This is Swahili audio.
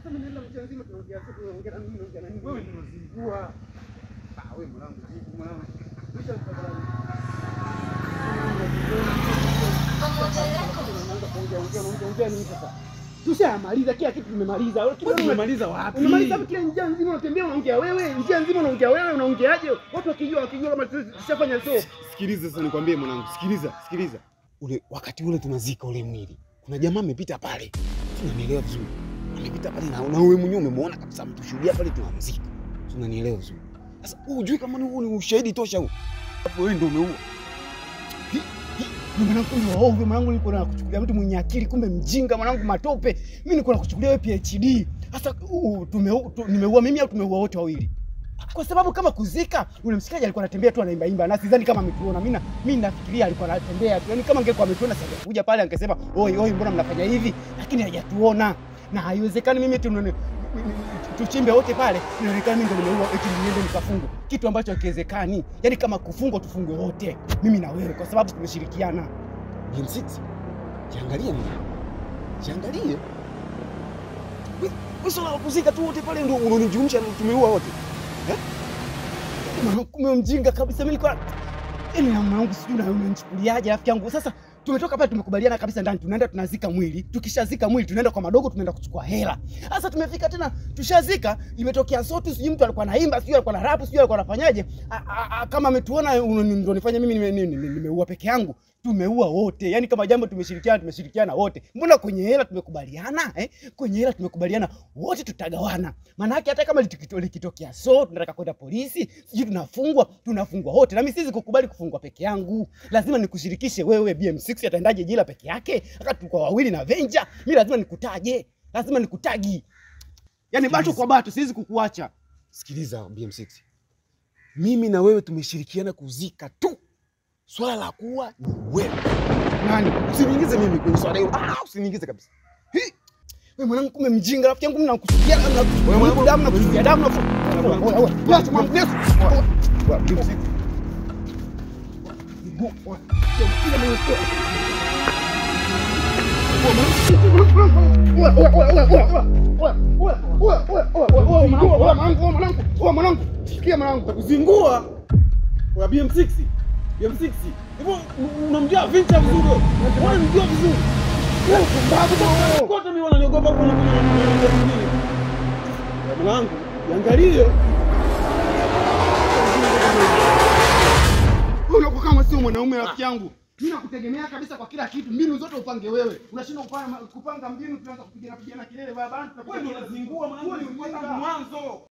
Sasa mimi nenda mchana nzima tunaongea sasa tunaongea na mimi naongea na nini? Wewe ndio unazingua. Wewe mwanangu, mwanangu. Tushamaliza kila kitu tumemaliza. Tumemaliza wapi? Umemaliza kila njia nzima unatembea unaongea wewe, njia nzima unaongea wewe, unaongeaje? Watu wakijua kama tushafanya sio. Sikiliza sasa nikwambie mwanangu, sikiliza. Ule wakati ule tunazika ule mwili. Kuna jamaa amepita pale. Tunanielewa vizuri. Amepita pale na wewe mwenyewe umemwona kabisa mtushuhudia pale tunamzika. Tunanielewa vizuri. Sasa hujui kama ni ushahidi tosha huo. Hapo wewe ndio umeua. Mwanangu niko na kuchukulia mtu mwenye akili kumbe mjinga mwanangu matope. Mimi niko na kuchukulia wewe PhD. Sasa nimeua mimi au tumeua wote wawili? Kwa sababu kama kuzika ule msikaji alikuwa anatembea tu anaimba na sidhani kama ametuona. Mimi nafikiria alikuwa anatembea tu. Yaani kama angekuwa ametuona sasa kuja pale angesema, "Oi, mbona mnafanya hivi?" Lakini hajatuona. Na haiwezekani mimi tuchimbe wote pale. Inaonekana mimi ndio nimeua eti niende nikafungwe. Kitu ambacho hakiwezekani. Yaani kama kufungwa tufungwe wote. Mimi na wewe kwa sababu tumeshirikiana. BM6. Jiangalie mimi. Jiangalie. Wewe sio kuzika tu wote pale ndio unanijumsha tumeua wote. Mwanangu mjinga kabisa mimi nilikuwa na mwanangu sijui na unanichukuliaje rafiki yangu. Sasa tumetoka pale tumekubaliana kabisa ndani tunaenda tunazika mwili. Tukishazika mwili tunaenda kwa madogo tunaenda kuchukua hela. Sasa tumefika tena tushazika imetokea sauti sijui mtu alikuwa anaimba sijui alikuwa na rap sijui alikuwa anafanyaje. Kama ametuona ndio nifanye mimi nimeua peke yangu. Tumeua wote. Yaani kama jambo tumeshirikiana wote. Mbona kwenye hela tumekubaliana? Kwenye hela tumekubaliana wote tutagawana. Maana yake hata kama likitokea tunataka kwenda polisi, sijui tunafungwa wote. Na mimi siwezi kukubali kufungwa peke yangu. Lazima nikushirikishe wewe BM6 ataendaje jela peke yake? Wakati tuko wawili na Venja, mimi lazima nikutaje. Lazima nikutagi. Yaani bato kwa bato siwezi kukuacha. Sikiliza BM6. Mimi na wewe tumeshirikiana kuzika tu. Swala la kuwa ni wewe. Nani? Usiniingize mimi kwenye swala hilo. Usiniingize kabisa. Wewe mwanangu kumbe mjinga rafiki yangu mimi nakusudia wewe mwanangu damu nakusudia damu na wewe acha mwanangu Yesu. Wewe BM6. Mwanangu, sikia mwanangu, kuzingua wa BM6. BM6. Hivyo unamjua Venture vizuri wewe. Unamjua vizuri. Wewe kumbavu bwana. Kote mimi wananiogopa kuna nini. Mwanangu, niangalie. Unakuwa kama sio mwanaume rafiki yangu. Mimi nakutegemea kabisa kwa kila kitu. Mbinu zote upange wewe. Unashindwa kupanga mbinu tunaanza kupigana kelele barabarani. Wewe ndio unazingua mwanangu.